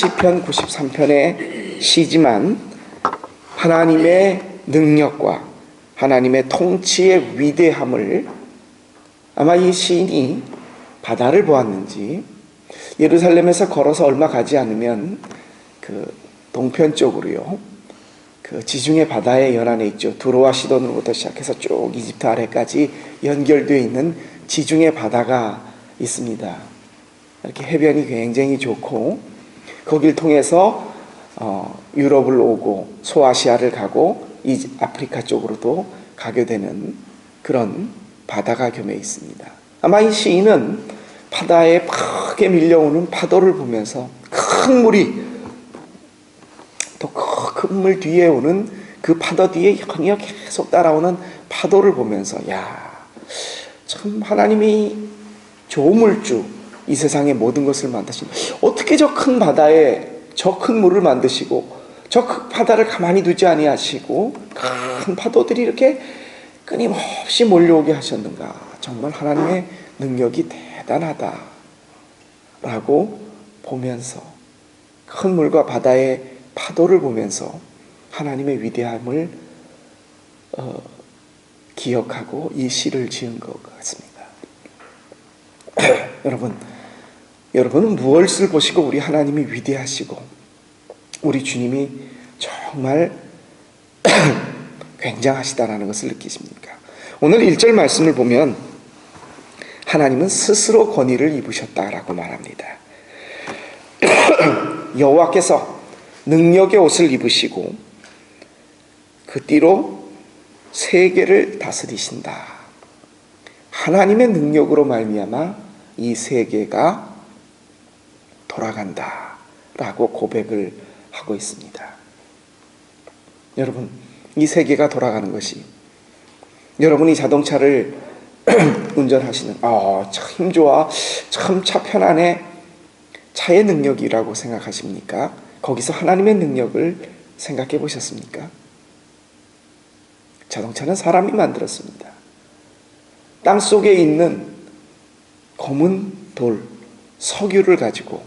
시편 93편의 시지만 하나님의 능력과 하나님의 통치의 위대함을 아마 이 시인이 바다를 보았는지 예루살렘에서 걸어서 얼마 가지 않으면 그 동편 쪽으로요, 그 지중해 바다의 연안에 있죠. 두로와 시돈으로부터 시작해서 쭉 이집트 아래까지 연결되어 있는 지중해 바다가 있습니다. 이렇게 해변이 굉장히 좋고 거길 통해서 유럽을 오고 소아시아를 가고 아프리카 쪽으로도 가게 되는 그런 바다가 겸해 있습니다. 아마 이 시인은 바다에 크게 밀려오는 파도를 보면서 큰 물이 또 큰 물 뒤에 오는 그 파도 뒤에 연이어 계속 따라오는 파도를 보면서 참 하나님이 조물주 이 세상의 모든 것을 만드신 어떻게 저 큰 바다에 저 큰 물을 만드시고 저 큰 바다를 가만히 두지 아니하시고 큰 파도들이 이렇게 끊임없이 몰려오게 하셨는가. 정말 하나님의 능력이 대단하다라고 보면서 큰 물과 바다의 파도를 보면서 하나님의 위대함을 기억하고 이 시를 지은 것 같습니다. 여러분은 무엇을 보시고 우리 하나님이 위대하시고 우리 주님이 정말 굉장하시다라는 것을 느끼십니까? 오늘 1절 말씀을 보면 하나님은 스스로 권위를 입으셨다라고 말합니다. 여호와께서 능력의 옷을 입으시고 그 띠로 세계를 다스리신다. 하나님의 능력으로 말미암아 이 세계가 돌아간다 라고 고백을 하고 있습니다. 여러분, 이 세계가 돌아가는 것이 여러분이 자동차를 운전하시는 참 힘좋아, 참 차 편하네, 차의 능력이라고 생각하십니까? 거기서 하나님의 능력을 생각해 보셨습니까? 자동차는 사람이 만들었습니다. 땅속에 있는 검은 돌, 석유를 가지고,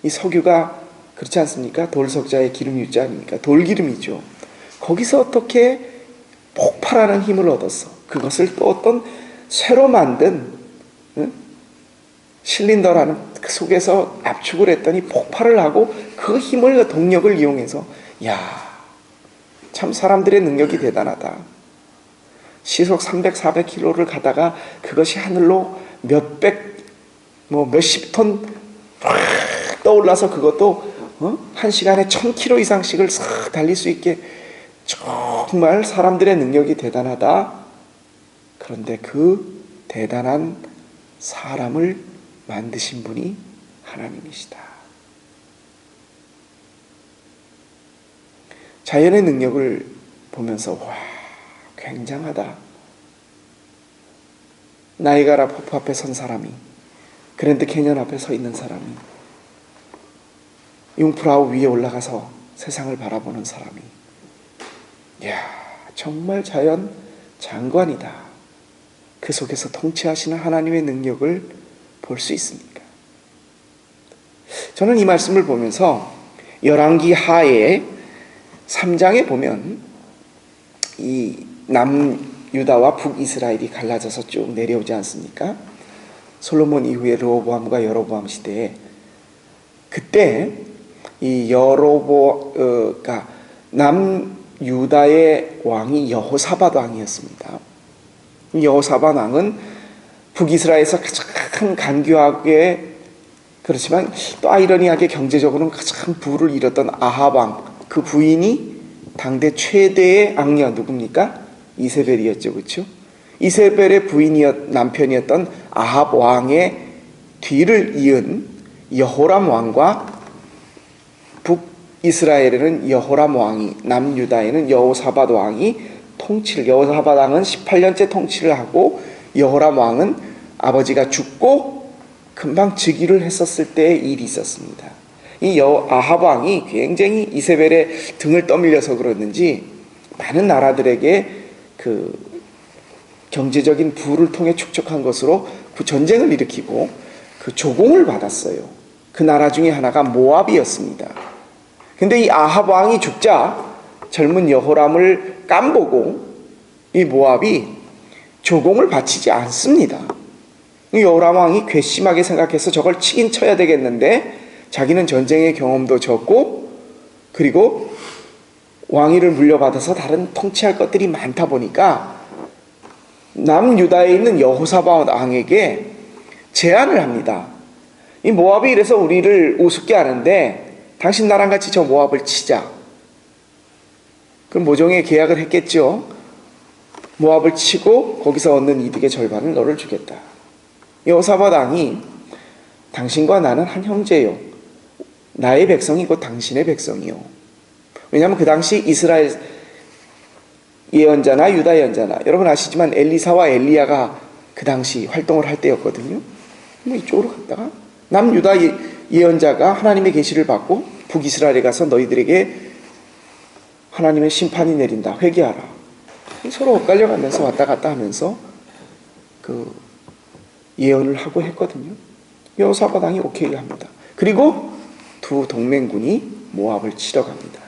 이 석유가 그렇지 않습니까? 돌석자의 기름 유자 아닙니까? 돌기름이죠. 거기서 어떻게 폭발하는 힘을 얻었어. 그것을 또 어떤 새로 만든 실린더라는 그 속에서 압축을 했더니 폭발을 하고 그 힘을, 그 동력을 이용해서 참 사람들의 능력이 대단하다. 시속 300, 400km를 가다가 그것이 하늘로 몇십 톤 떠올라서 그것도 한 시간에 1000km 이상씩을 싹 달릴 수 있게 정말 사람들의 능력이 대단하다. 그런데 그 대단한 사람을 만드신 분이 하나님이시다. 자연의 능력을 보면서 굉장하다. 나이가라 폭포 앞에 선 사람이, 그랜드 캐년 앞에 서 있는 사람이, 융프라우 위에 올라가서 세상을 바라보는 사람이, 정말 자연 장관이다. 그 속에서 통치하시는 하나님의 능력을 볼 수 있습니까? 저는 이 말씀을 보면서 열왕기 하에 3장에 보면 이 남유다와 북이스라엘이 갈라져서 쭉 내려오지 않습니까? 솔로몬 이후에 르호보암과 여로보암 시대에, 그때 이 남유다의 왕이 여호사밧 왕이었습니다. 여호사밧 왕은 북이스라엘에서 가장 간교하게, 그렇지만 또 아이러니하게 경제적으로는 가장 부를 이뤘던 아합 왕, 그 부인이 당대 최대의 악녀 누굽니까? 이세벨이었죠. 그렇죠? 이세벨의 남편이었던 아합 왕의 뒤를 이은 여호람 왕과 북이스라엘에는 여호람 왕이, 남유다에는 여호사밧 왕이 여호사밧 왕은 18년째 통치를 하고 여호람 왕은 아버지가 죽고 금방 즉위를 했었을 때의 일이 있었습니다. 이 아합 왕이 굉장히 이세벨의 등을 떠밀려서 그러는지 많은 나라들에게 그 경제적인 부를 통해 축적한 것으로 그 전쟁을 일으키고 그 조공을 받았어요. 그 나라 중에 하나가 모압이었습니다. 근데 이 아합 왕이 죽자 젊은 여호람을 깜보고 이 모압이 조공을 바치지 않습니다. 이 여호람 왕이 괘씸하게 생각해서 저걸 치긴 쳐야 되겠는데 자기는 전쟁의 경험도 적고 그리고 왕위를 물려받아서 다른 통치할 것들이 많다 보니까 남유다에 있는 여호사밧 왕에게 제안을 합니다. 이 모압이 이래서 우리를 우습게 하는데 당신 나랑 같이 저 모압을 치자. 그럼 모종의 계약을 했겠죠. 모압을 치고 거기서 얻는 이득의 절반을 너를 주겠다. 여호사밧 왕이 당신과 나는 한 형제요. 나의 백성이 곧 당신의 백성이요. 왜냐하면 그 당시 이스라엘 예언자나 유다 예언자나 여러분 아시지만 엘리사와 엘리야가 그 당시 활동을 할 때였거든요. 뭐 이쪽으로 갔다가 남유다 예언자가 하나님의 계시를 받고 북이스라엘에 가서 너희들에게 하나님의 심판이 내린다. 회개하라. 서로 엇갈려가면서 왔다 갔다 하면서 그 예언을 하고 했거든요. 여호사밧 왕이 오케이 합니다. 그리고 두 동맹군이 모압을 치러 갑니다.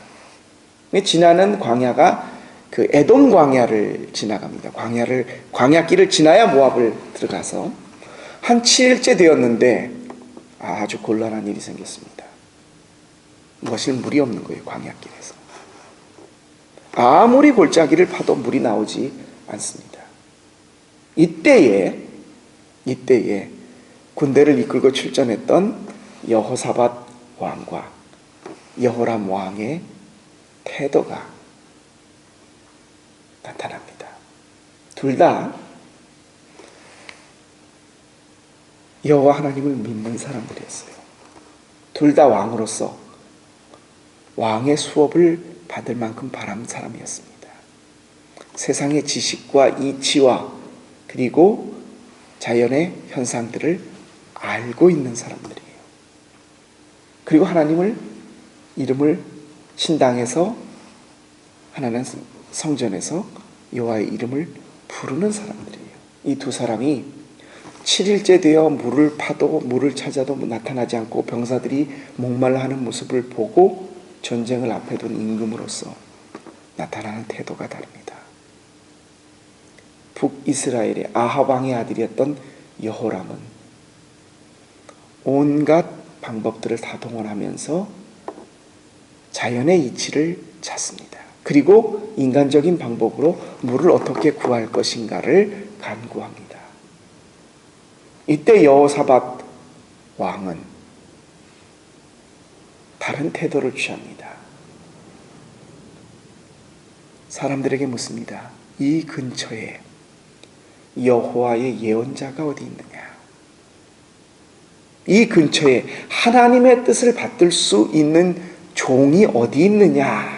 지나는 광야가 그 에돔 광야를 지나갑니다. 광야길을 지나야 모압을 들어가서 한 7일째 되었는데 아주 곤란한 일이 생겼습니다. 마실 물이 없는 거예요. 광야길에서. 아무리 골짜기를 파도 물이 나오지 않습니다. 이때에 군대를 이끌고 출전했던 여호사밧 왕과 여호람 왕의 태도가 나타납니다. 둘 다 여호와 하나님을 믿는 사람들이었어요. 둘 다 왕으로서 왕의 수업을 받을 만큼 바라는 사람이었습니다. 세상의 지식과 이치와 그리고 자연의 현상들을 알고 있는 사람들이에요. 그리고 하나님을 이름을 신당에서 하나는 성전에서 여호와의 이름을 부르는 사람들이에요. 이 두 사람이 7일째 되어 물을 파도 물을 찾아도 나타나지 않고 병사들이 목말라 하는 모습을 보고 전쟁을 앞에 둔 임금으로서 나타나는 태도가 다릅니다. 북이스라엘의 아합 왕의 아들이었던 여호람은 온갖 방법들을 다 동원하면서 자연의 이치를 찾습니다. 그리고 인간적인 방법으로 물을 어떻게 구할 것인가를 간구합니다. 이때 여호사밧 왕은 다른 태도를 취합니다. 사람들에게 묻습니다. 이 근처에 여호와의 예언자가 어디 있느냐? 이 근처에 하나님의 뜻을 받들 수 있는 종이 어디 있느냐?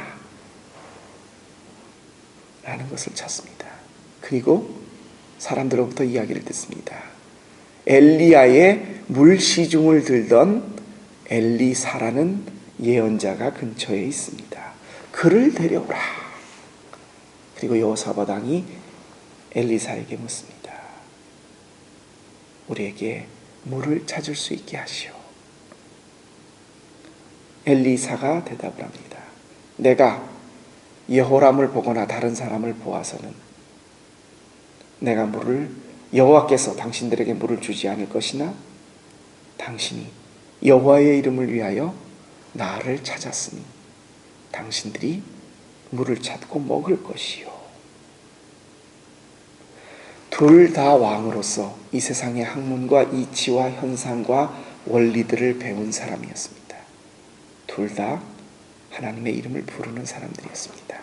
라는 것을 찾습니다. 그리고 사람들로부터 이야기를 듣습니다. 엘리야의 물시중을 들던 엘리사라는 예언자가 근처에 있습니다. 그를 데려오라. 그리고 여호사밧 왕이 엘리사에게 묻습니다. 우리에게 물을 찾을 수 있게 하시오. 엘리사가 대답을 합니다. 내가 여호람을 보거나 다른 사람을 보아서는 내가 여호와께서 당신들에게 물을 주지 않을 것이나 당신이 여호와의 이름을 위하여 나를 찾았으니 당신들이 물을 찾고 먹을 것이요. 둘 다 왕으로서 이 세상의 학문과 이치와 현상과 원리들을 배운 사람이었습니다. 둘 다 하나님의 이름을 부르는 사람들이었습니다.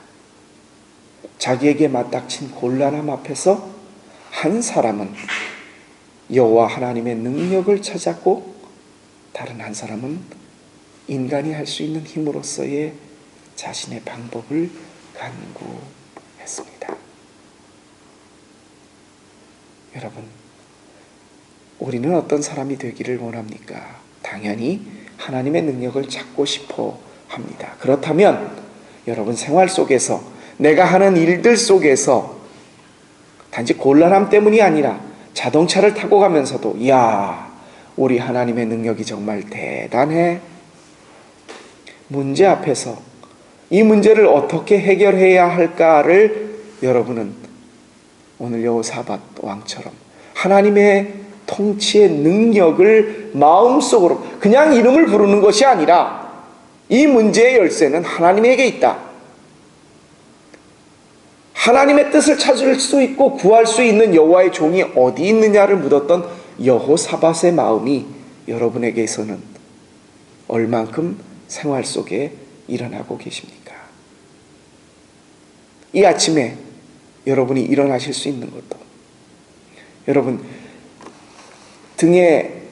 자기에게 맞닥친 곤란함 앞에서 한 사람은 여호와 하나님의 능력을 찾았고 다른 한 사람은 인간이 할 수 있는 힘으로서의 자신의 방법을 간구했습니다. 여러분, 우리는 어떤 사람이 되기를 원합니까? 당연히 하나님의 능력을 찾고 싶어 합니다. 그렇다면 여러분 생활 속에서 내가 하는 일들 속에서 단지 곤란함 때문이 아니라 자동차를 타고 가면서도 이야 우리 하나님의 능력이 정말 대단해. 문제 앞에서 이 문제를 어떻게 해결해야 할까를 여러분은 오늘 여호사밧 왕처럼 하나님의 통치의 능력을 마음속으로, 그냥 이름을 부르는 것이 아니라 이 문제의 열쇠는 하나님에게 있다. 하나님의 뜻을 찾을 수 있고 구할 수 있는 여호와의 종이 어디 있느냐를 묻었던 여호사밧의 마음이 여러분에게서는 얼만큼 생활 속에 일어나고 계십니까? 이 아침에 여러분이 일어나실 수 있는 것도, 여러분 등에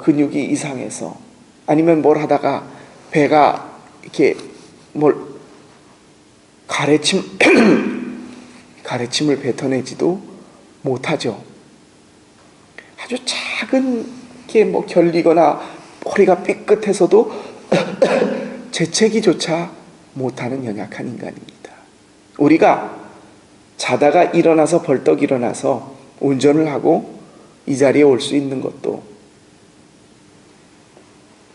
근육이 이상해서 아니면 뭘 하다가 배가 이렇게 가래침을 뱉어내지도 못하죠. 아주 작은 게 결리거나 허리가 삐끗해서도 재채기조차 못하는 연약한 인간입니다. 우리가 자다가 일어나서 벌떡 일어나서 운전을 하고 이 자리에 올 수 있는 것도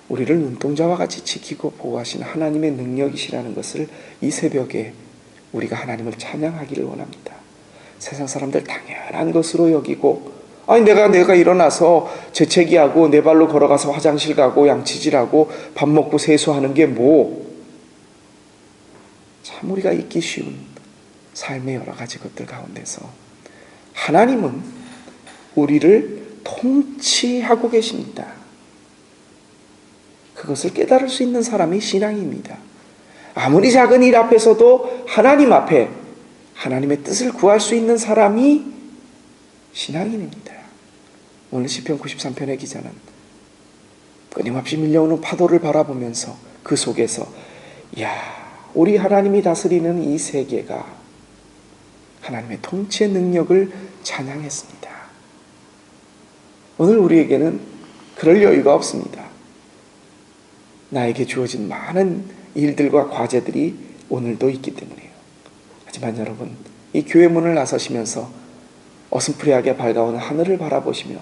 우리를 눈동자와 같이 지키고 보호하시는 하나님의 능력이시라는 것을 이 새벽에 우리가 하나님을 찬양하기를 원합니다. 세상 사람들 당연한 것으로 여기고, 아니 내가 일어나서 재채기하고 내 발로 걸어가서 화장실 가고 양치질하고 밥 먹고 세수하는 게 참 우리가 잊기 쉬운 삶의 여러 가지 것들 가운데서 하나님은 우리를 통치하고 계십니다. 그것을 깨달을 수 있는 사람이 신앙입니다. 아무리 작은 일 앞에서도 하나님 앞에 하나님의 뜻을 구할 수 있는 사람이 신앙인입니다. 오늘 시편 93편의 기자는 끊임없이 밀려오는 파도를 바라보면서 그 속에서 우리 하나님이 다스리는 이 세계가 하나님의 통치의 능력을 찬양했습니다. 오늘 우리에게는 그럴 여유가 없습니다. 나에게 주어진 많은 일들과 과제들이 오늘도 있기 때문에요. 하지만 여러분, 이 교회 문을 나서시면서 어슴푸레하게 밝아오는 하늘을 바라보시며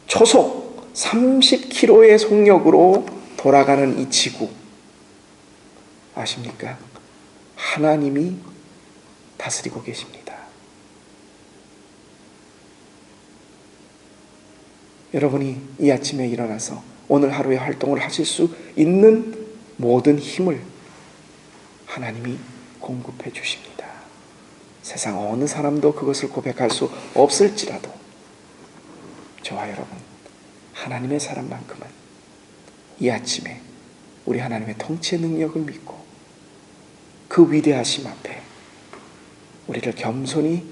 초속 30km의 속력으로 돌아가는 이 지구 아십니까? 하나님이 다스리고 계십니다. 여러분이 이 아침에 일어나서 오늘 하루의 활동을 하실 수 있는 모든 힘을 하나님이 공급해 주십니다. 세상 어느 사람도 그것을 고백할 수 없을지라도 저와 여러분, 하나님의 사람만큼은 이 아침에 우리 하나님의 통치의 능력을 믿고 그 위대하심 앞에 우리를 겸손히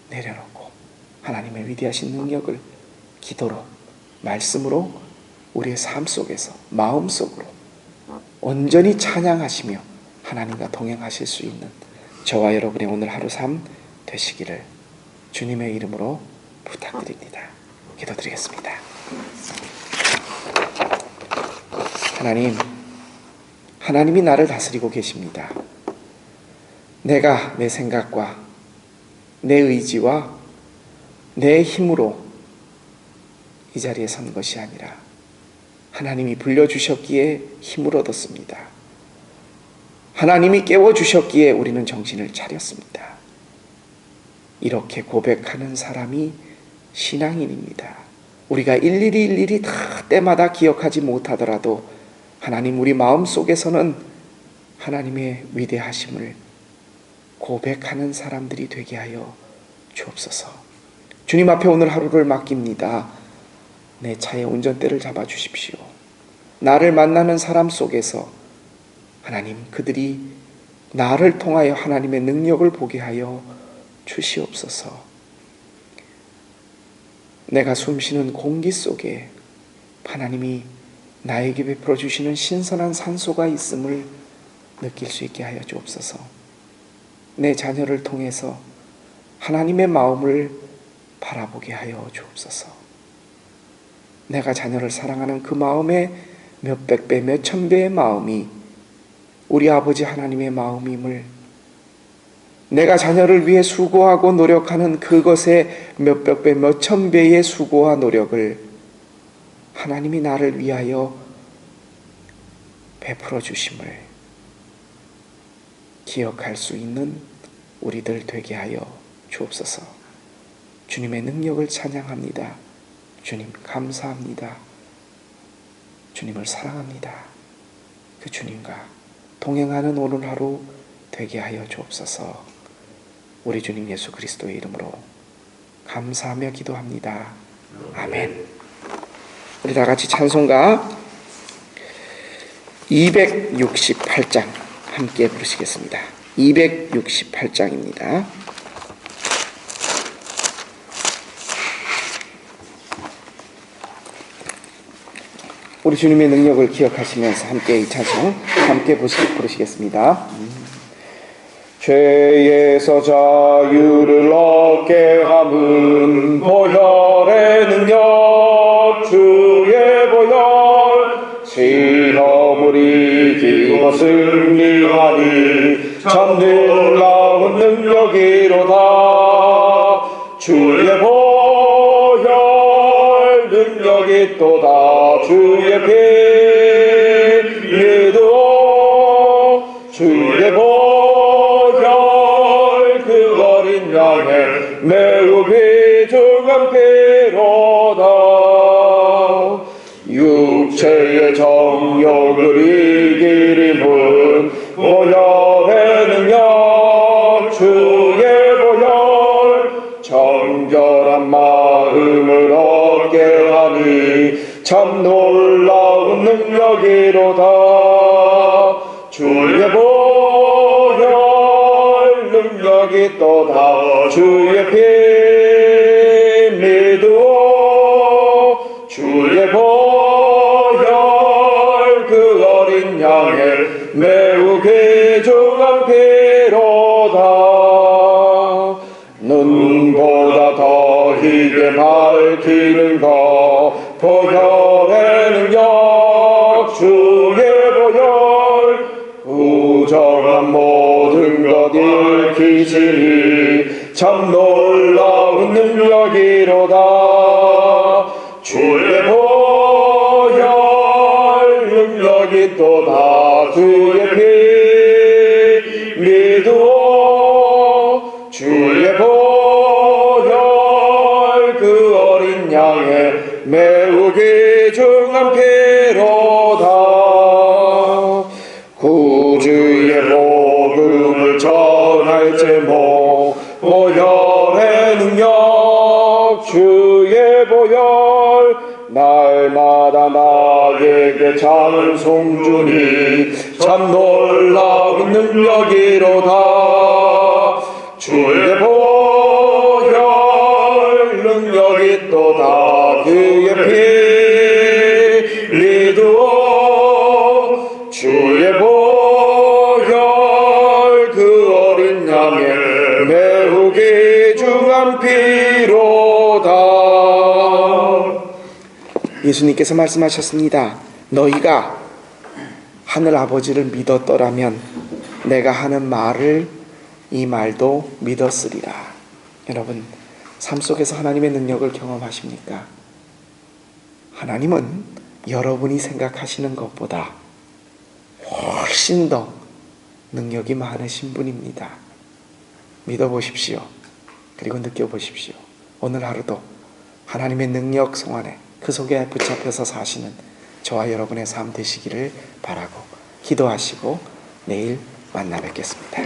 내려놓고 하나님의 위대하신 능력을 기도로, 말씀으로 우리의 삶 속에서, 마음속으로 온전히 찬양하시며 하나님과 동행하실 수 있는 저와 여러분의 오늘 하루 삶 되시기를 주님의 이름으로 부탁드립니다. 기도드리겠습니다. 하나님이 나를 다스리고 계십니다. 내가 내 생각과 내 의지와 내 힘으로 이 자리에 선 것이 아니라 하나님이 불러주셨기에 힘을 얻었습니다. 하나님이 깨워주셨기에 우리는 정신을 차렸습니다. 이렇게 고백하는 사람이 신앙인입니다. 우리가 일일이 다 때마다 기억하지 못하더라도 하나님 우리 마음속에서는 하나님의 위대하심을 고백하는 사람들이 되게 하여 주옵소서. 주님 앞에 오늘 하루를 맡깁니다. 내 차의 운전대를 잡아주십시오. 나를 만나는 사람 속에서 하나님 그들이 나를 통하여 하나님의 능력을 보게 하여 주시옵소서. 내가 숨쉬는 공기 속에 하나님이 나에게 베풀어 주시는 신선한 산소가 있음을 느낄 수 있게 하여 주옵소서. 내 자녀를 통해서 하나님의 마음을 바라보게 하여 주옵소서. 내가 자녀를 사랑하는 그 마음의 몇백 배, 몇천 배의 마음이 우리 아버지 하나님의 마음임을, 내가 자녀를 위해 수고하고 노력하는 그것의 몇백 배, 몇천 배의 수고와 노력을 하나님이 나를 위하여 베풀어 주심을 기억할 수 있는 우리들 되게 하여 주옵소서. 주님의 능력을 찬양합니다. 주님 감사합니다. 주님을 사랑합니다. 그 주님과 동행하는 오늘 하루 되게 하여 주옵소서. 우리 주님 예수 그리스도의 이름으로 감사하며 기도합니다. 아멘. 우리 다 같이 찬송가 268장 함께 부르시겠습니다. 268장입니다. 우리 주님의 능력을 기억하시면서 함께 이 찬송 함께 부르시겠습니다. 죄에서 자유를 얻게 함은 보혈의 능력, 주의 보혈, 시험을 이기고 승리하니 참 놀라운 능력이로다. 주의 보혈 능력이 또다. 주의 피 믿어. 주의 보혈 그 어린 양의 매우 귀중한 피로다. 육체의 정욕을 이기림은 보혈의 능력, 주의 보혈, 정결한 마음을 얻게 하니 참 놀라운 능력이로다. 주의 보혈 능력이 또다. 주의 피 믿어. 주의 보혈 그 어린 양의 매우 귀중한 피로다. 눈보다 더 희게 밝히는 것 보혈의 능력, 주의 보혈, 부정한 모든 것 일으키시니 참 놀라운 능력이로다. 주의 보혈 능력이 또다. 주의 피 믿어. 주의 보혈 그 어린 양의 매우 귀중한 피로다. 구주의 복음을 전할 제목 보혈의 능력, 주의 보혈, 날마다 나에게 찬송 주니 참 놀라운 능력이로다. 주의 보혈 능력이 또다. 그의 피 믿어. 주의 보혈 그 어린 양의 매우 귀중한 피로다. 예수님께서 말씀하셨습니다. 너희가 하늘 아버지를 믿었더라면 내가 하는 말을 이 말도 믿었으리라. 여러분, 삶 속에서 하나님의 능력을 경험하십니까? 하나님은 여러분이 생각하시는 것보다 훨씬 더 능력이 많으신 분입니다. 믿어보십시오. 그리고 느껴보십시오. 오늘 하루도 하나님의 능력 성안에 그 속에 붙잡혀서 사시는 저와 여러분의 삶 되시기를 바라고 기도하시고 내일 만나 뵙겠습니다.